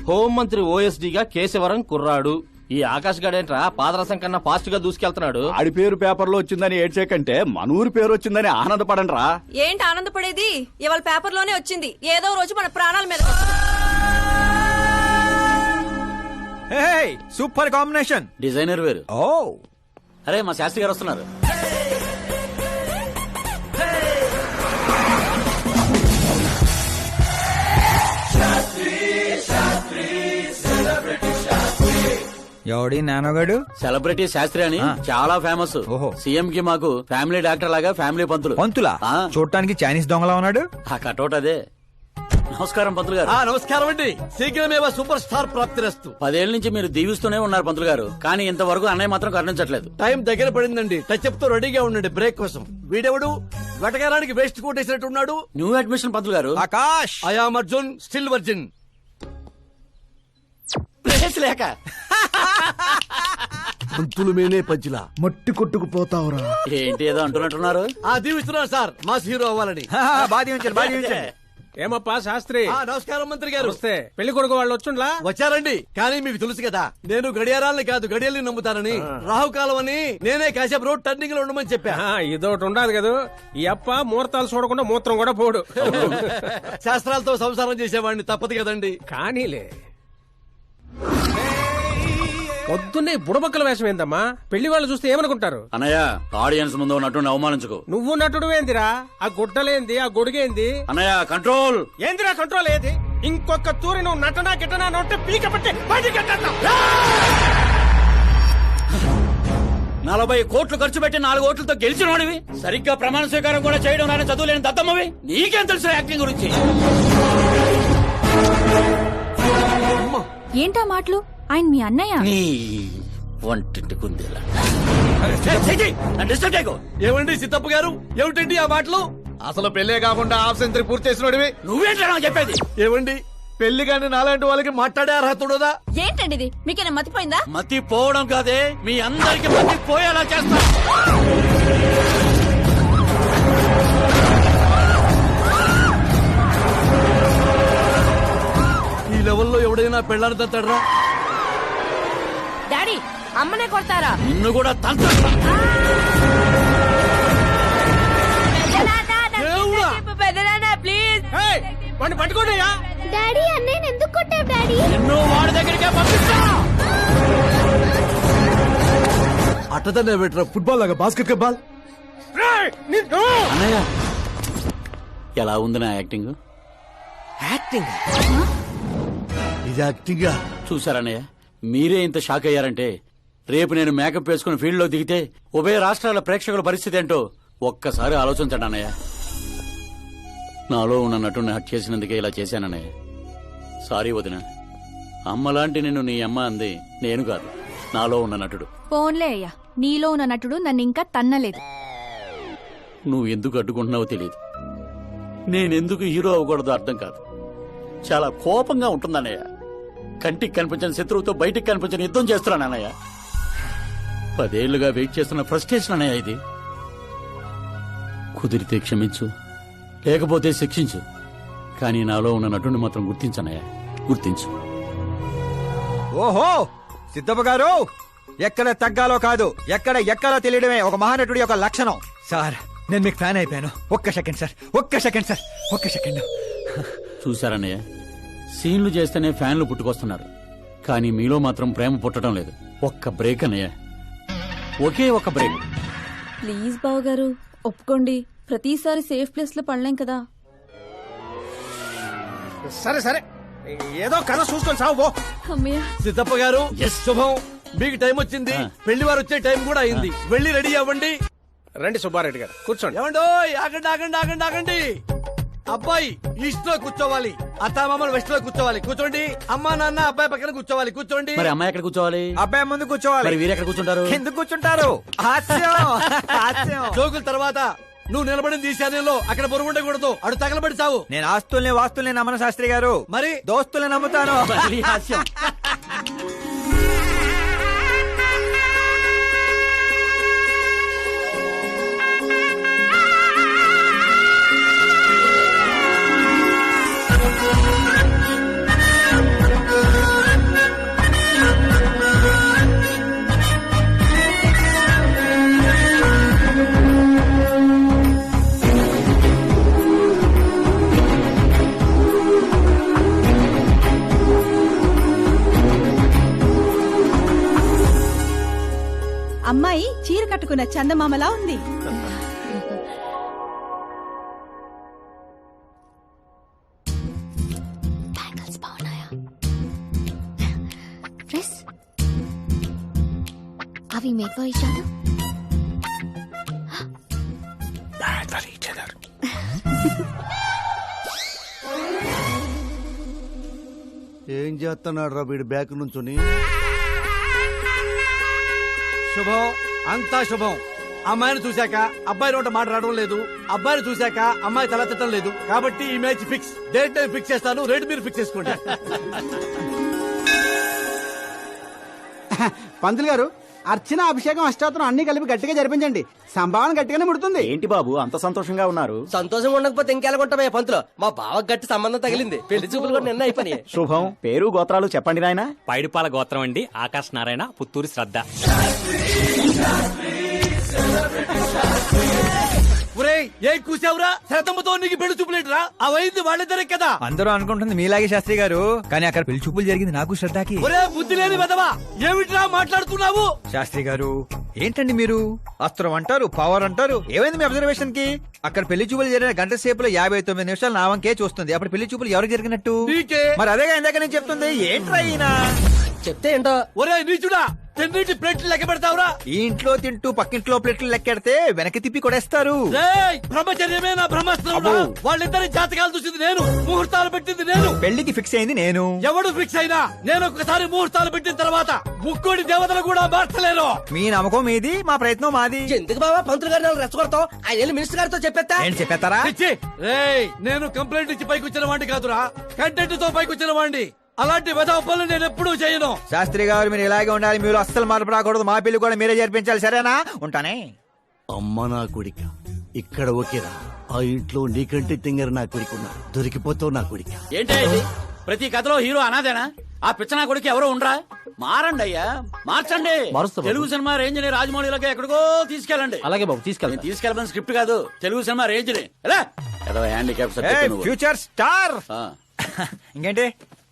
హోంమంత్రి ఓఎస్డీగా కేశవరం కుర్రాడు. ఈ ఆకాష్ గడేంట్రా పాదరసం కన్నా ఫాస్ట్ గా దూసుకెళ్తున్నాడు. ఆడి పేరు పేపర్లో వచ్చిందని ఏడ్చేకంటే మన ఊరి పేరు వచ్చిందని ఆనందపడండి రా. ఏంటి ఆనందపడేది? ఇవాళ పేపర్ లోనే వచ్చింది. ఏదో రోజు మన ప్రాణాల మీద. Super combination. డిజైనర్ వేరు. ఓ అరే మా శాస్త్రి గారు వస్తున్నారు. ఎవడి నానోగాడు? సెలబ్రిటీ శాస్త్రి అని చాలా ఫేమస్. ఓహో. సీఎం కి మాకు ఫ్యామిలీ డాక్టర్ లాగా ఫ్యామిలీ పంతులు. పంతులా? ఆ. చూడటానికి చైనీస్ దొంగలా ఉన్నాడు. ఆ కటౌట్ అదే. నమస్కారం పంతులు గారు. నమస్కారం అండి. శీఘ్రమే సూపర్ స్టార్ ప్రాప్తిరస్తు. 10 ఏళ్ల నుంచి మీరు దీవిస్తూనే ఉన్నారు పంతులు గారు, కానీ ఇంతవరకు అన్నయ్య మాత్రం కరుణించట్లేదు. టైం దగ్గర పడిందండి. టచ్ అప్ తో రెడీగా ఉండండి బ్రేక్ కోసం. వీడెవడు వెటకారానికి వేస్ట్ కోటేసినట్టు ఉన్నాడు. న్యూ అడ్మిషన్ పంతులు గారు. Akash. I am Arjun, still virgin. Place లేక పంతులు మేనే పంచులా మట్టి కొట్టుకుపోతావురా. ఏంటి ఏదో అంటున్నట్టున్నారు. దీవిస్తున్నారు సార్ మాస్ హీరో అవ్వాలని. బాధి ఉంచారు, బాధి ఉంచారు. ఏమప్పా శాస్త్రి? నమస్కారం మంత్రి గారు. వస్తే పెళ్లి కొడుకు వాళ్ళు వచ్చుండ్లా? వచ్చారండి. కానీ మీకు తెలుసు కదా, నేను గడియారాలని కాదు గడియల్ని నమ్ముతానని. రాహుకాలం అని నేనే కాసేపు రోడ్ టర్నింగ్ లో ఉండమని చెప్పా. ఇదొకటి ఉండదు కదా. ఈ అప్ప ముహూర్తాలు చూడకుండా మూత్రం కూడా పోడు. శాస్త్రాలతో సంసారం చేసేవాడిని, తప్పదు కదండి. కానీలే. పొద్దున్నే బుడబక్కల వేషం ఏందమ్మా? పెళ్లి వాళ్ళు చూస్తే ఏమనుకుంటారు? అన్నయ్య, ఆడియన్స్ ముందు నటుని అవమానించుకో. నువ్వు నటుడు ఏందిరా? ఆ గుడ్డలేంది, ఆ గొడుగేంది? అన్నయ్య కంట్రోల్. ఏందిరా కంట్రోల్ ఏది? ఇంకొక తూరి నువ్వు నటనా గిట్టనా నొట్టే పీక పట్టి బయటికి గెట్టేస్తా. 40 కోట్లు ఖర్చు పెట్టి 4 ఓట్లతో గెలిచిన వాడివి, సరిగ్గా ప్రమాణ స్వీకారం కూడా చేయడం రాని చదువు లేని దత్తమ్మవి, నీకేం తెలుసు యాక్టింగ్ గురించి? ఏంటా మాటలు? ఆయన మీ అన్నయ్య. నీ వంటింటి కుందేలా. ఏమండి సిద్ధప్ప గారు, ఏమిటండి ఆ మాటలు? అసలు పెళ్లే కాకుండా హాఫ్ సెంచరీ పూర్తి చేసినోడివి. నువ్వేంటా నాకు చెప్పేది? ఏమండి పెళ్లి కానీ నాలాంటి వాళ్ళకి మాట్లాడే అర్హత ఉండదా? ఏంటండి ఇది? మీకేనా మతిపోయిందా? మతి పోవడం కాదే, మీ అందరికి మతి పోయేలా చేస్తా. ఈ లెవెల్లో ఎవడైనా పెళ్ళాన్ని తంతాడరా? డాడీ, అమ్మనే కొడతారా? నిన్ను కూడా తంతా. ప్లీజ్ వాడిని పట్టుకోండియా. డాడీ అన్నయ్య ఎందుకు కొట్టావు డాడీ? నిన్ను వాడి దగ్గరికే పంపిస్తా. అట్టదనే బెటర్ ఫుట్బాల్ లాగా బాస్కెట్ బాల్. అన్నయ్య, ఎలా ఉంది నా యాక్టింగ్? యాక్టింగ్ ఇది యాక్టింగ్. చూసారన్నయ్య, మీరే ఇంత షాక్ అయ్యారంటే రేపు నేను మేకప్ వేసుకుని ఫీల్డ్ లో దిగితే ఉభయ రాష్ట్రాల ప్రేక్షకుల పరిస్థితి ఏంటో ఒక్కసారి ఆలోచించండి అన్నయ్య. నాలో ఉన్న నటుని హట్ చేసినందుకే ఇలా చేశానన్నయ్య. సారీ వదిన. అమ్మలాంటి నిన్ను నీ అమ్మ అంది నేను కాదు, నాలో ఉన్న నటుడు. పోన్లే అయ్యా, నీలో ఉన్న నటుడు నన్ను ఇంకా తన్నలేదు. నువ్వు ఎందుకు అడ్డుకుంటున్నావో తెలియదు. నేనెందుకు హీరో అవ్వకూడదో అర్థం కాదు. చాలా కోపంగా ఉంటుందన్నయ్య. కంటికి కనిపించిన శత్రువుతో బయటికి కనిపించిన యుద్ధం చేస్తున్నాను అన్నయ్య. 10 ఏళ్లుగా వెయిట్ చేస్తున్న ఫ్రస్ట్రేషన్ అన్నయ్య ఇది. కుదిరితే క్షమించు, లేకపోతే శిక్షించు, కానీ నాలో ఉన్న నటుని మాత్రం గుర్తించనయ్య, గుర్తించు. ఓహో సిద్ధప్ప గారు, ఎక్కడ తగ్గాలో కాదు, ఎక్కడ ఎక్కాలో తెలియడమే ఒక మహానటుడి యొక్క లక్షణం. సార్, నేను మీకు ఫ్యాన్ అయిపోయాను. ఒక్క సెకండ్ సార్, ఒక్క సెకండ్ సార్, ఒక్క సెకండ్. చూశారన్నయ్య, సీన్లు చేస్తేనే ఫ్యాన్లు పుట్టుకొస్తున్నారు, కానీ మీలో మాత్రం ప్రేమ పుట్టడం లేదు. ఒక్క బ్రేక్ అన్నయ్య, ఒకే ఒక బ్రేక్. ప్లీజ్ బావు గారు ఒప్పుకోండి. ప్రతిసారి సేఫ్ ప్లేస్ లో పడలేం కదా. సరే సరే, ఏదో కథ చూసుకొని సాగు. అమ్మయ్య. సిద్ధప్ప గారు శుభం. మీకు టైం వచ్చింది, పెళ్లి వారు వచ్చే టైం కూడా అయింది. వెళ్ళి రెడీ అవ్వండి. రండి సుబ్బారెడ్డి గారు, కూర్చోండి. ఏమండో, ఆగండి ఆగండి ఆగండి ఆగండి. అబ్బాయి ఈస్ట్ లో కూర్చోవాలి, అత్తామామలు వెస్ట్ లో కూర్చోవాలి. కూర్చోండి. అమ్మా నాన్న అబ్బాయి పక్కన కూర్చోవాలి. కూర్చోండి. మరి అమ్మాయి ఎక్కడ కూర్చోవాలి? అబ్బాయి ముందు కూర్చోవాలి. మరి వీరు ఎక్కడ కూర్చుంటారు? ఎందుకు కూర్చుంటారు? హాస్యం, హాస్యం. జోకుల తర్వాత నువ్వు నిలబడింది ఈ శానంలో, అక్కడ బరువు ఉండకూడదు. అడు తగలబడి చావు. నేను ఆస్తుల్ని వాస్తుల్ని నమ్మను శాస్త్రి గారు, మరి దోస్తుల్ని నమ్ముతాను. మళ్ళీ హాస్యం. అమ్మాయి చీర కట్టుకున్న చందమామలా ఉంది. అవి మేడ్ ఫర్ ఈచ్ అదర్. ఏం చేస్తున్నాడు రా వీడి బ్యాక్ నుంచుని? శుభం, అంతా శుభం. అమ్మాయిని చూశాక అబ్బాయి నోట మాట రావడం లేదు, అబ్బాయిని చూశాక అమ్మాయి తల తిట్టడం లేదు. కాబట్టి ఈ match fix. Date time fix చేస్తాను, రేట్ మీరు ఫిక్స్ చేసుకోండి. పంతులు గారు, అర్చన, అభిషేకం, అష్టాత్రం అన్ని కలిపి గట్టిగా జరిపించండి. సంభావన గట్టిగానే ముడుతుంది. ఏంటి బాబు అంత సంతోషంగా ఉన్నారు? సంతోషంగా ఉండకపోతే ఇంకెలాగుంటామే పంతులు. మా బావ గట్టి సంబంధం తగిలింది. పెళ్లి చూపులు కూడా నిన్న అయిపోయి. శుభం. పేరు గోత్రాలు చెప్పండి నాయనా. పైడిపాల గోత్రం అండి. ఆకాశ్ నారాయణ, పుత్తూరు శ్రద్ధ. ఏం కూసావురా? శతంతో నీకు పెళ్లి చూపులేట్రా? అవైంది వాళ్ళిద్దరే కదా. అందరూ అనుకుంటుంది మీలాగే శాస్త్రి గారు, కానీ అక్కడ పెళ్లి చూపులు జరిగింది నాకు శ్రద్ధకి. ఒరే బుద్ధి లేని వెదవా, ఏమిట్రా మాట్లాడుతున్నావు? శాస్త్రి గారు ఏంటండి మీరు? అస్త్రం అంటారు, పవర్ అంటారు. ఏమైంది మీ అబ్జర్వేషన్ కి? అక్కడ పెళ్లి చూపులు జరిగిన గంట సేపులో 59 నిమిషాలు నా వంకే చూస్తుంది. అప్పుడు పెళ్లి చూపులు ఎవరికి జరిగినట్టు? నీకే. మరి అదేగా ఇందాక నేను చెప్తుంది. ఏంట్రా ఈయన చెప్తే ఏంటో. ఒరే నీచుడా, తెన్నింటి ప్లేట్లు లెక్క పెడతావురా? ఈ ఇంట్లో తింటూ పక్కింట్లో ప్లేట్లు లెక్కెడితే వెనక్కి తిప్పి కొడేస్తారు. రేయ్, బ్రహ్మచర్యమే నా బ్రహ్మాస్త్రం. వాళ్ళిద్దరి జాతకాలు చూసింది నేను, ముహూర్తాలు పెట్టింది నేను, పెళ్లికి ఫిక్స్ అయింది నేను. ఎవడు ఫిక్స్ అయినా నేను ఒక్కసారి ముహూర్తాలు పెట్టిన తర్వాత ముక్కోడి దేవతలు కూడా మార్చలేను. మీ నమ్మకం మీది, మా ప్రయత్నం మాది. ఎందుకు బాబా పంతులు గారిని రెచ్చగొడతావు? ఆయన వెళ్ళి మినిస్టర్ గారితో చెప్పేస్తా. ఏంటి చెప్పేస్తారా? రేయ్, నేను కంప్లైంట్ ఇచ్చి పైకి వచ్చిన వాడిని కాదురా, కంటెంట్ తో పైకి వచ్చిన వాడిని. అలాంటి వెధవ పనులు నేను ఎప్పుడూ చేయను. శాస్త్రి గారు మీరు ఇలాగే ఉండాలి. మీరు అస్సలు మార్పు రాకూడదు. మా పెళ్లి కూడా మీరే జరిపించాలి, సరేనా? ఉంటానే. అమ్మ నా కొడిక, ఇక్కడ ఓకేరా. ఆ ఇంట్లో నీకంటే తింగర నా కొడుకున్నా, దొరికిపోతావు నా కొడిక. ఏంటి ప్రతి కథలో హీరో అనాదేనా? ఆ పిచ్చనా కొడుకు ఎవరో ఉండరా? మారండి అయ్యా, మార్చండి. తెలుగు సినిమా రేంజ్ ని రాజమౌళిలోకి ఎక్కడికో తీసుకెళ్ళండి. అలాగే బాబు, తీసుకెళ్ళండి. తీసుకెళ్ళమని స్క్రిప్ట్ కాదు, తెలుగు సినిమా రేంజ్ ని. Handicap future star. ఇంకేంటి?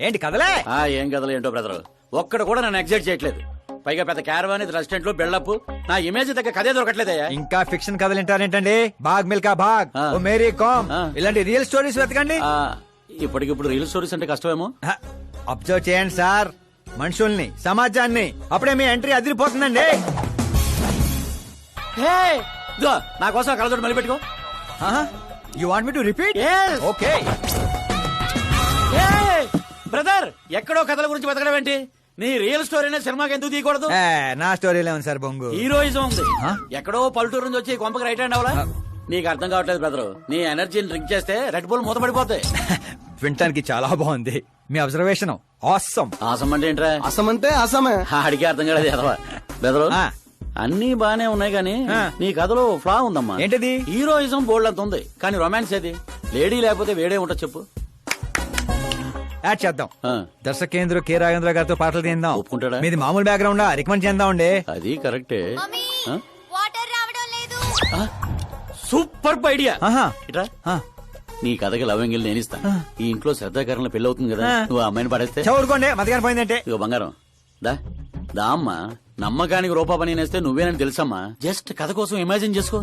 ఏంటి కదలే? ఏం కథలు ఏంటో బ్రదర్, ఒక్కడ కూడా నన్ను ఎగ్జైట్ చేయట్లేదు. పైగా పెద్ద క్యారవాన్, రెస్టారెంట్ లో బిల్డప్, నా ఇమేజ్ దగ్గర కథే దొరకట్లేదయ్యా. ఇంకా ఫిక్షన్ కథలు వింటారేంటండి? బాగ్ మిల్కా బాగ్, ఓ మేరీ కామ్, ఇలాంటి రియల్ స్టోరీస్ వెతకండి. ఇప్పటికిప్పుడు రియల్ స్టోరీస్ అంటే కష్టమేమో. అబ్జర్వ్ చేయండి సార్, మనుషుల్ని, సమాజాన్ని. అప్పుడే మీ ఎంట్రీ అదిరిపోతుందండి. నా కోసం కలదోడు మళ్ళీ పెట్టుకో. You want me to repeat? Okay. Brother, ఎక్కడో కథల గురించి బతకడం ఏంటి? నీ రియల్ స్టోరీనే సినిమాకి ఎందుకు తీయకూడదు? నా స్టోరీలో ఉంది సార్ బొంగు. హీరోయిజం ఉంది. ఎక్కడో పల్లెటూరు నుంచి వచ్చి కొంపకి రైట్ హ్యాండ్ అవలా? నీకు అర్థం కావట్లేదు బ్రదర్. నీ ఎనర్జీని డ్రింక్ చేస్తే రెడ్ బుల్ మూతపడిపోతాయి. వినటానికి చాలా బాగుంది మీ అబ్జర్వేషన్. ఆసమ్. ఆసం అంటే ఏంట్రా? అసం అంటే అసమే. అడిగి అర్థం కాలేదు ఎదవా. బ్రదర్, అన్ని బానే ఉన్నాయి కానీ నీ కథలో ఫ్లా ఉందమ్మా. ఏంటిది? హీరోయిజం బోల్డ్ అంత ఉంది, కానీ రొమాన్స్ ఏది? లేడీ లేకపోతే వేడే ఉంటది చెప్పు. యాడ్ చేద్దాం. దర్శకేంద్ర కె రాఘవేంద్ర గారితో పాటలు తీద్దాం. ఒప్పుకుంటాడా? మీది మామూలు బ్యాక్గ్రౌండ్, రికమెండ్ చేద్దాం అండి. అది కరెక్టే. వాటర్ రావడం లేదు. Super idea. ఇట్రా, ఆ. నీ కథకి లవ్ ఎంగిల్ నేను ఇస్తాను. ఈ ఇంట్లో శ్రద్ధాకరణ పెళ్లి అవుతుంది కదా, నువ్వు ఆ అమ్మాయిని పడేస్తే. చదువుకోండి, మధ్యాహ్నం పోయిందంటే. ఇగో బంగారం, దా దా అమ్మా. నమ్మకానికి రూపా పని నేస్తే నువ్వేనని తెలుసమ్మా. జస్ట్ కథ కోసం ఇమాజిన్ చేసుకో.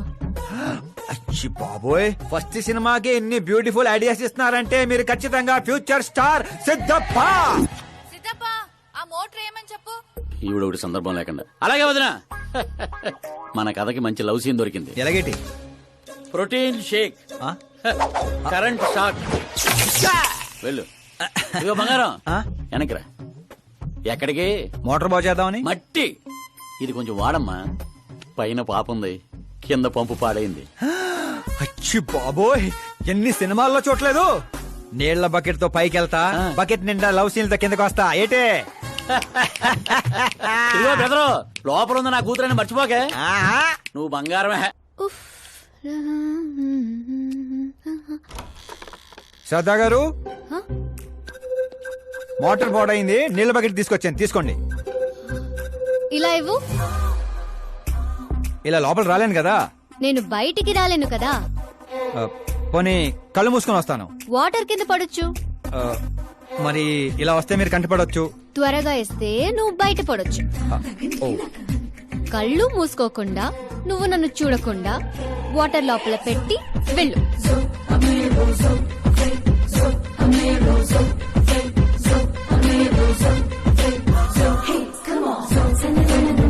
అచ్చి బాబోయ్, ఫస్ట్ సినిమాకి ఎన్ని బ్యూటిఫుల్ ఐడియాస్ ఇస్తున్నారంటే మీరు ఖచ్చితంగా ఫ్యూచర్ స్టార్ సిద్ధప్ప. ఆ మోటర్ ఏమని చెప్పు. ఈవిడ ఒకటి సందర్భం లేకుండా. అలాగే వదినా, మన కథకి మంచి లవ్ సీన్ దొరికింది. ఎలాగేటి? Protein shake, current shock. వెళ్ళు. ఇగో బంగారం, వెనక్కిరా. ఎక్కడికి? మోటార్ బాగు చేద్దామని. మట్టి ఇది కొంచెం వాడమ్మా. పైన పాప ఉంది, కింద పంపు పాడైంది. అచ్చి బాబోయ్, ఎన్ని సినిమాల్లో చూడలేదు. నీళ్ల బకెట్ తో పైకి వెళ్తా, బకెట్ నిండా లవ్ సీన్ తో కిందకి వస్తా. ఏటే? ఇదిగో బ్రదరు, లోపల ఉంది నా కూతురని మర్చిపోకే. నువ్వు బంగారమే. శ్రద్ధా గారు, మోటార్ పాడైంది, నీళ్ల బకెట్ తీసుకొచ్చాను, తీసుకోండి. ఇలా ఇవ్వు. ఇలా లోపల రాలేను కదా. నేను బయటికి రాలేను కదా. పోనీ కళ్ళు మూసుకొని వస్తాను. వాటర్ కింద పడొచ్చు. మరి ఇలా వస్తే మీరు కంటపడొచ్చు. త్వరగా ఇస్తే నువ్వు బయట పడొచ్చు. కళ్ళు మూసుకోకుండా నువ్వు నన్ను చూడకుండా వాటర్ లోపల పెట్టి వెళ్ళు. Come on,